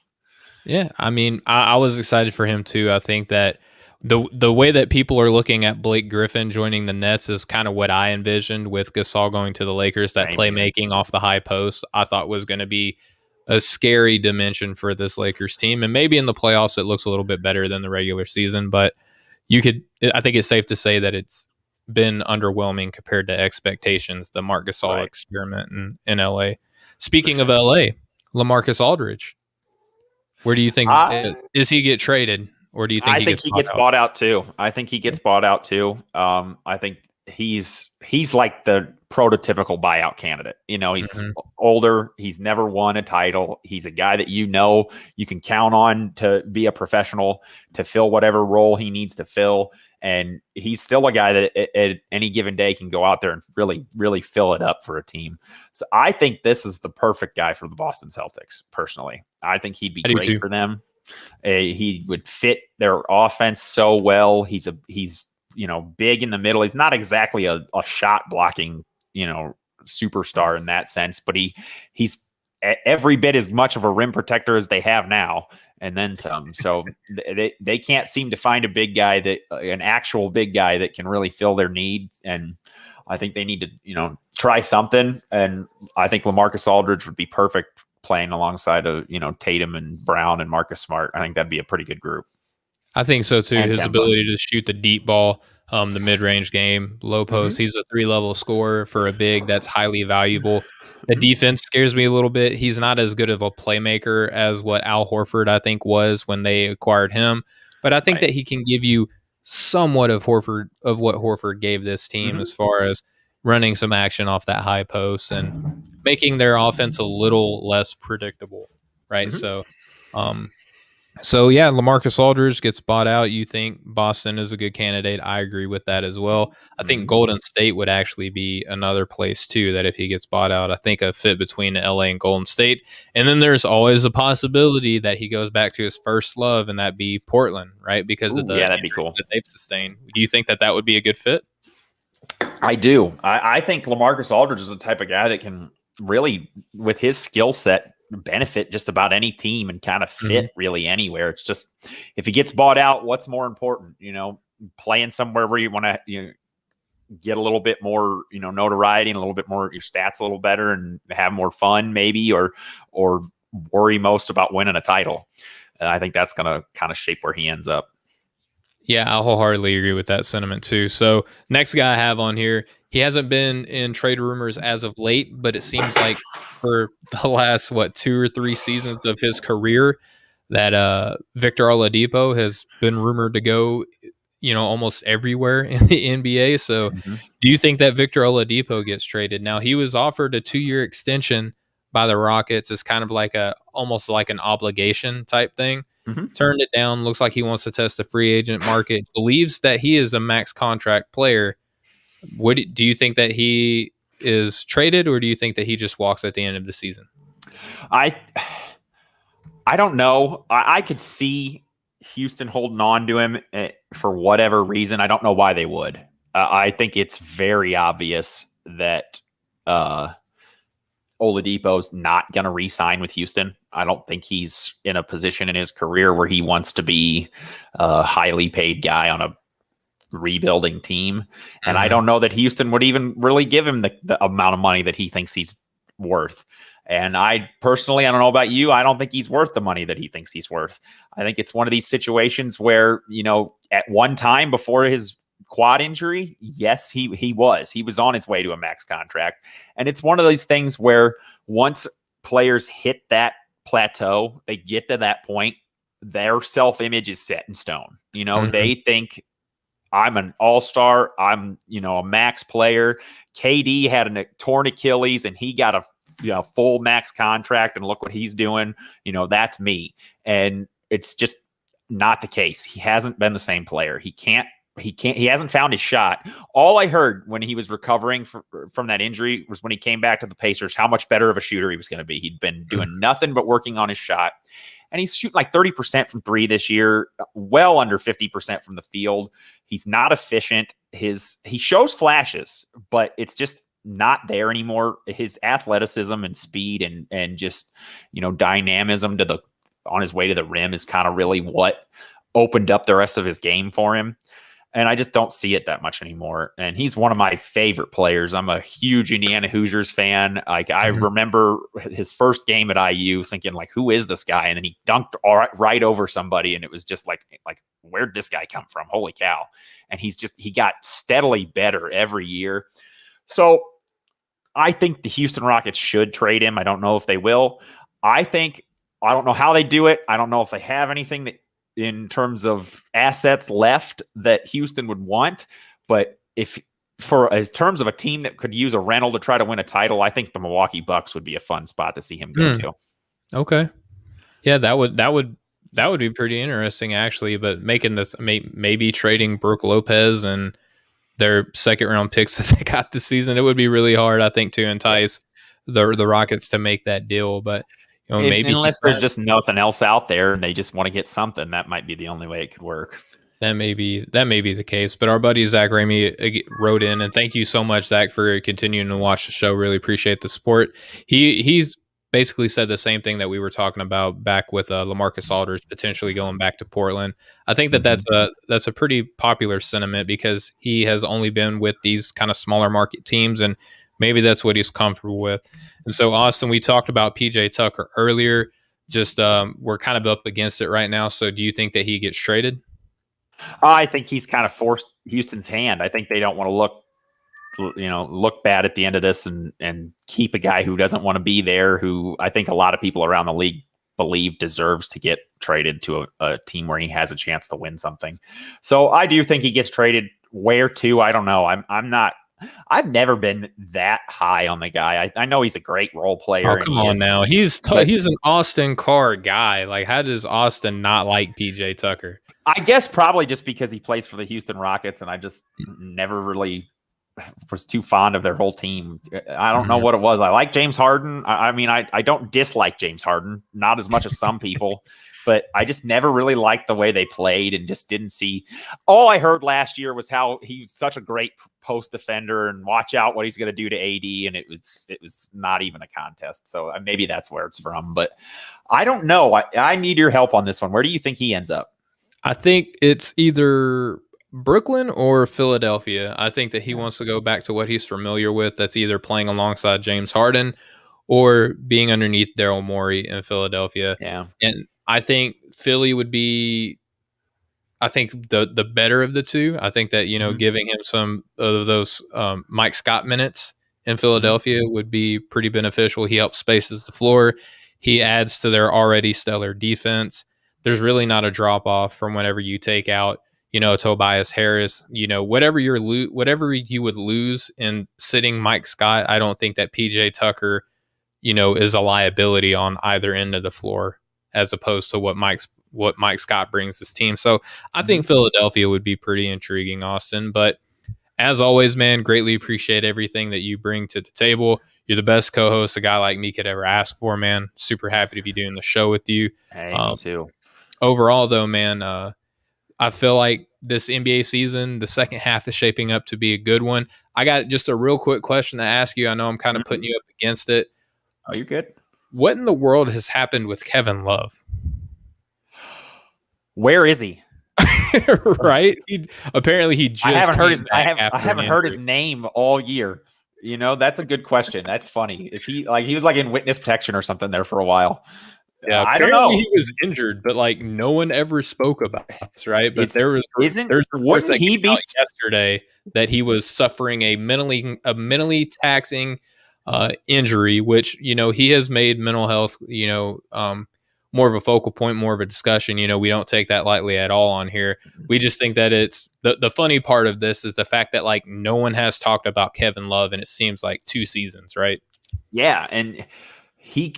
Yeah, I mean, I was excited for him too. I think that the way that people are looking at Blake Griffin joining the Nets is kind of what I envisioned with Gasol going to the Lakers. That playmaking off the high post, I thought was going to be a scary dimension for this Lakers team. And maybe in the playoffs, it looks a little bit better than the regular season. But I think it's safe to say that it's been underwhelming compared to expectations, the Marc Gasol experiment in LA. Speaking of LA, LaMarcus Aldridge. Where do you think is he get traded, or do you think he gets bought out too? I think he gets bought out too. I think he's like the prototypical buyout candidate. He's older. He's never won a title. He's a guy that you can count on to be a professional, to fill whatever role he needs to fill. And he's still a guy that at any given day can go out there and really, really fill it up for a team. So I think this is the perfect guy for the Boston Celtics, personally. I think he'd be great for them. He would fit their offense so well. He's big in the middle. He's not exactly a shot blocking, superstar in that sense, but he's every bit as much of a rim protector as they have now, and then some. So they can't seem to find an actual big guy that can really fill their needs. And I think they need to, try something. And I think LaMarcus Aldridge would be perfect playing alongside of, Tatum and Brown and Marcus Smart. I think that'd be a pretty good group. I think so too. His ability to shoot the deep ball, the mid-range game, low post. He's a 3-level scorer for a big. That's highly valuable. The defense scares me a little bit. He's not as good of a playmaker as what Al Horford, I think, was when they acquired him. But I think that he can give you somewhat of what Horford gave this team as far as running some action off that high post and making their offense a little less predictable, right? So yeah, LaMarcus Aldridge gets bought out. You think Boston is a good candidate. I agree with that as well. I think Golden State would actually be another place too, that if he gets bought out, I think a fit between LA and Golden State. And then there's always a possibility that he goes back to his first love, and that'd be Portland, right? Because of that'd be cool that they've sustained. Do you think that would be a good fit? I do. I think LaMarcus Aldridge is the type of guy that can really, with his skill set, benefit just about any team and kind of fit really anywhere. It's just, if he gets bought out, what's more important? Playing somewhere where you want to get a little bit more notoriety and a little bit more, your stats a little better and have more fun maybe, or worry most about winning a title. I think that's going to kind of shape where he ends up. Yeah, I wholeheartedly agree with that sentiment too. So next guy I have on here, he hasn't been in trade rumors as of late, but it seems like for the last 2 or 3 seasons of his career that Victor Oladipo has been rumored to go, almost everywhere in the NBA. So do you think that Victor Oladipo gets traded? Now he was offered a 2-year extension by the Rockets. It's kind of like almost like an obligation type thing. Turned it down. Looks like he wants to test the free agent market. Believes that he is a max contract player. Do you think that he is traded, or do you think that he just walks at the end of the season? I don't know. I could see Houston holding on to him for whatever reason. I don't know why they would. I think it's very obvious that Oladipo's not going to re-sign with Houston. I don't think he's in a position in his career where he wants to be a highly paid guy on a rebuilding team. And I don't know that Houston would even really give him the amount of money that he thinks he's worth. And I personally, I don't know about you, I don't think he's worth the money that he thinks he's worth. I think it's one of these situations where, at one time before his quad injury, yes, he was on his way to a max contract. And it's one of those things where once players hit that plateau, they get to that point, their self-image is set in stone. They think I'm an all-star, I'm, a max player. KD had a torn Achilles and he got a full max contract, and look what he's doing. That's me. And it's just not the case. He hasn't been the same player. He hasn't found his shot. All I heard when he was recovering from that injury was when he came back to the Pacers, how much better of a shooter he was going to be. He'd been doing nothing but working on his shot. And he's shooting like 30% from three this year, well under 50% from the field. He's not efficient. He shows flashes, but it's just not there anymore. His athleticism and speed and just, dynamism on his way to the rim is kind of really what opened up the rest of his game for him. And I just don't see it that much anymore. And he's one of my favorite players. I'm a huge Indiana Hoosiers fan. I remember his first game at IU thinking, who is this guy? And then he dunked right over somebody. And it was just like, where'd this guy come from? Holy cow. And he got steadily better every year. So I think the Houston Rockets should trade him. I don't know if they will. I don't know how they do it. I don't know if they have anything that in terms of assets left that Houston would want. But as terms of a team that could use a rental to try to win a title, I think the Milwaukee Bucks would be a fun spot to see him go to. Okay. Yeah, that would be pretty interesting actually, but making this maybe trading Brook Lopez and their second round picks that they got this season, it would be really hard, I think, to entice the Rockets to make that deal. But maybe unless there's just nothing else out there and they just want to get something, that might be the only way it could work. That may be the case. But our buddy Zach Ramey wrote in, and thank you so much, Zach, for continuing to watch the show. Really appreciate the support. He's basically said the same thing that we were talking about back with LaMarcus Aldridge potentially going back to Portland. I think that's a pretty popular sentiment because he has only been with these kind of smaller market teams, and maybe that's what he's comfortable with. And so, Austin, we talked about PJ Tucker earlier. Just we're kind of up against it right now. So do you think that he gets traded? I think he's kind of forced Houston's hand. I think they don't want to look bad at the end of this and keep a guy who doesn't want to be there, who I think a lot of people around the league believe deserves to get traded to a team where he has a chance to win something. So I do think he gets traded. Where to? I don't know. I've never been that high on the guy. I know he's a great role player. Oh, come on now. He's an Austin Carr guy. How does Austin not like PJ Tucker? I guess probably just because he plays for the Houston Rockets, and I just never really was too fond of their whole team. I don't know what it was. I like James Harden. I don't dislike James Harden, not as much as some people, but I just never really liked the way they played and just didn't see. All I heard last year was how he's such a great post defender and watch out what he's going to do to AD. And it was not even a contest. So maybe that's where it's from, but I don't know. I need your help on this one. Where do you think he ends up? I think it's either Brooklyn or Philadelphia. I think that he wants to go back to what he's familiar with. That's either playing alongside James Harden or being underneath Daryl Morey in Philadelphia. Yeah. And I think Philly would be, I think the better of the two. I think that, giving him some of those Mike Scott minutes in Philadelphia would be pretty beneficial. He helps spaces the floor. He adds to their already stellar defense. There's really not a drop off from whenever you take out, Tobias Harris, whatever whatever you would lose in sitting Mike Scott. I don't think that PJ Tucker, is a liability on either end of the floor as opposed to what Mike Scott brings his team. So I think Philadelphia would be pretty intriguing, Austin. But as always, man, greatly appreciate everything that you bring to the table. You're the best co-host a guy like me could ever ask for, man. Super happy to be doing the show with you. Hey, me too. Overall, though, man, I feel like this NBA season, the second half is shaping up to be a good one. I got just a real quick question to ask you. I know I'm kind of putting you up against it. Oh, you're good. What in the world has happened with Kevin Love? Where is he? Right? Apparently he just I haven't heard his name all year. That's a good question. That's funny. Is he he was in witness protection or something there for a while? Yeah, I don't know. He was injured, but no one ever spoke about this, right? But there's reports that came out yesterday that he was suffering a mentally taxing injury, which he has made mental health more of a focal point, more of a discussion. We don't take that lightly at all on here. We just think that it's the funny part of this is the fact that no one has talked about Kevin Love, and it seems like 2 seasons, right? Yeah, and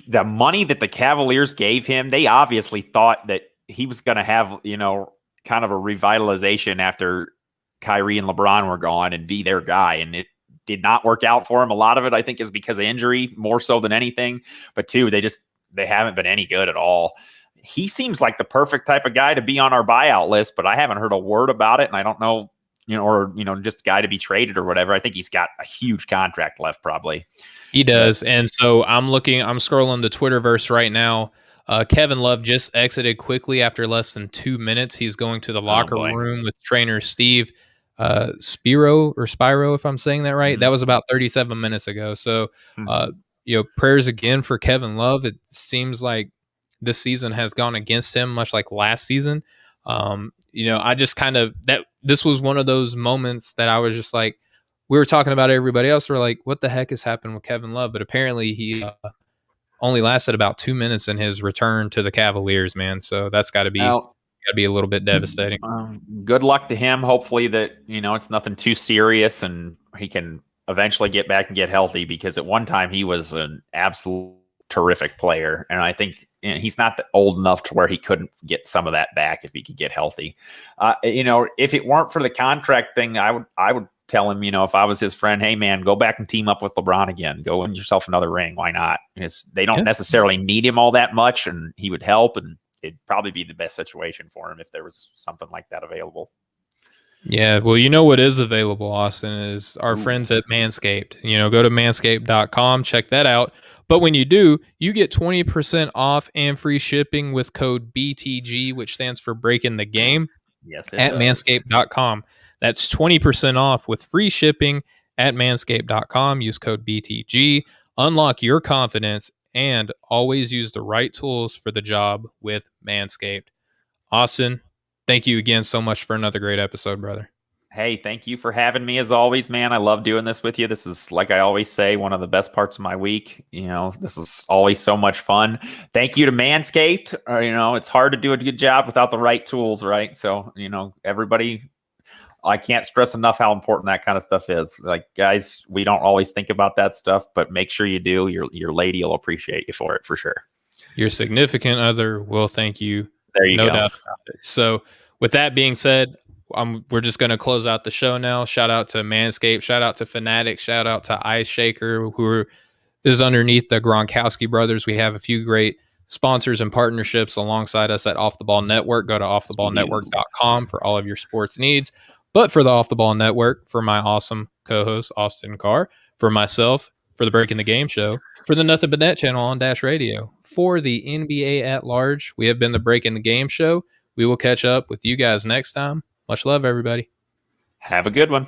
the money that the Cavaliers gave him, they obviously thought that he was going to have kind of a revitalization after Kyrie and LeBron were gone and be their guy, and it did not work out for him. A lot of it, I think, is because of injury more so than anything. But 2, they haven't been any good at all. He seems like the perfect type of guy to be on our buyout list, but I haven't heard a word about it. And I don't know, just a guy to be traded or whatever. I think he's got a huge contract left probably. He does. And so I'm scrolling the Twitterverse right now. Kevin Love just exited quickly after less than 2 minutes. He's going to the locker room with trainer Steve Spiro, if I'm saying that right. That was about 37 minutes ago. So, prayers again for Kevin Love. It seems like this season has gone against him, much like last season. I just this was one of those moments that I was just like, we were talking about everybody else. We're like, what the heck has happened with Kevin Love? But apparently he only lasted about 2 minutes in his return to the Cavaliers, man. So that's got to be a little bit devastating. Good luck to him. Hopefully that, it's nothing too serious and he can eventually get back and get healthy, because at one time he was an absolute terrific player. And I think he's not old enough to where he couldn't get some of that back if he could get healthy. If it weren't for the contract thing, I would tell him, if I was his friend, hey man, go back and team up with LeBron again, go win yourself another ring. Why not? Because they don't necessarily need him all that much, and he would help, and it'd probably be the best situation for him if there was something like that available. Yeah, well, what is available, Austin, is our friends at Manscaped. Go to manscaped.com, check that out. But when you do, you get 20% off and free shipping with code BTG, which stands for Breaking the Game. Yes, at manscaped.com. That's 20% off with free shipping at manscaped.com. Use code BTG. Unlock your confidence and always use the right tools for the job with Manscaped. Austin, thank you again so much for another great episode, brother. Hey, thank you for having me as always, man. I love doing this with you. This is, like I always say, one of the best parts of my week. This is always so much fun. Thank you to Manscaped. It's hard to do a good job without the right tools, right? So, everybody, I can't stress enough how important that kind of stuff is. Like, guys, we don't always think about that stuff, but make sure you do. Your lady will appreciate you for it, for sure. Your significant other will thank you. There you go. No doubt about it. So with that being said, we're just going to close out the show now. Shout out to Manscaped. Shout out to Fanatic. Shout out to Ice Shaker, who is underneath the Gronkowski brothers. We have a few great sponsors and partnerships alongside us at Off the Ball Network. Go to offtheballnetwork.com for all of your sports needs. But for the Off the Ball Network, for my awesome co-host, Austin Carr, for myself, for the Breaking the Game show, for the Nothing But Net channel on Dash Radio, for the NBA at large, we have been the Breaking the Game show. We will catch up with you guys next time. Much love, everybody. Have a good one.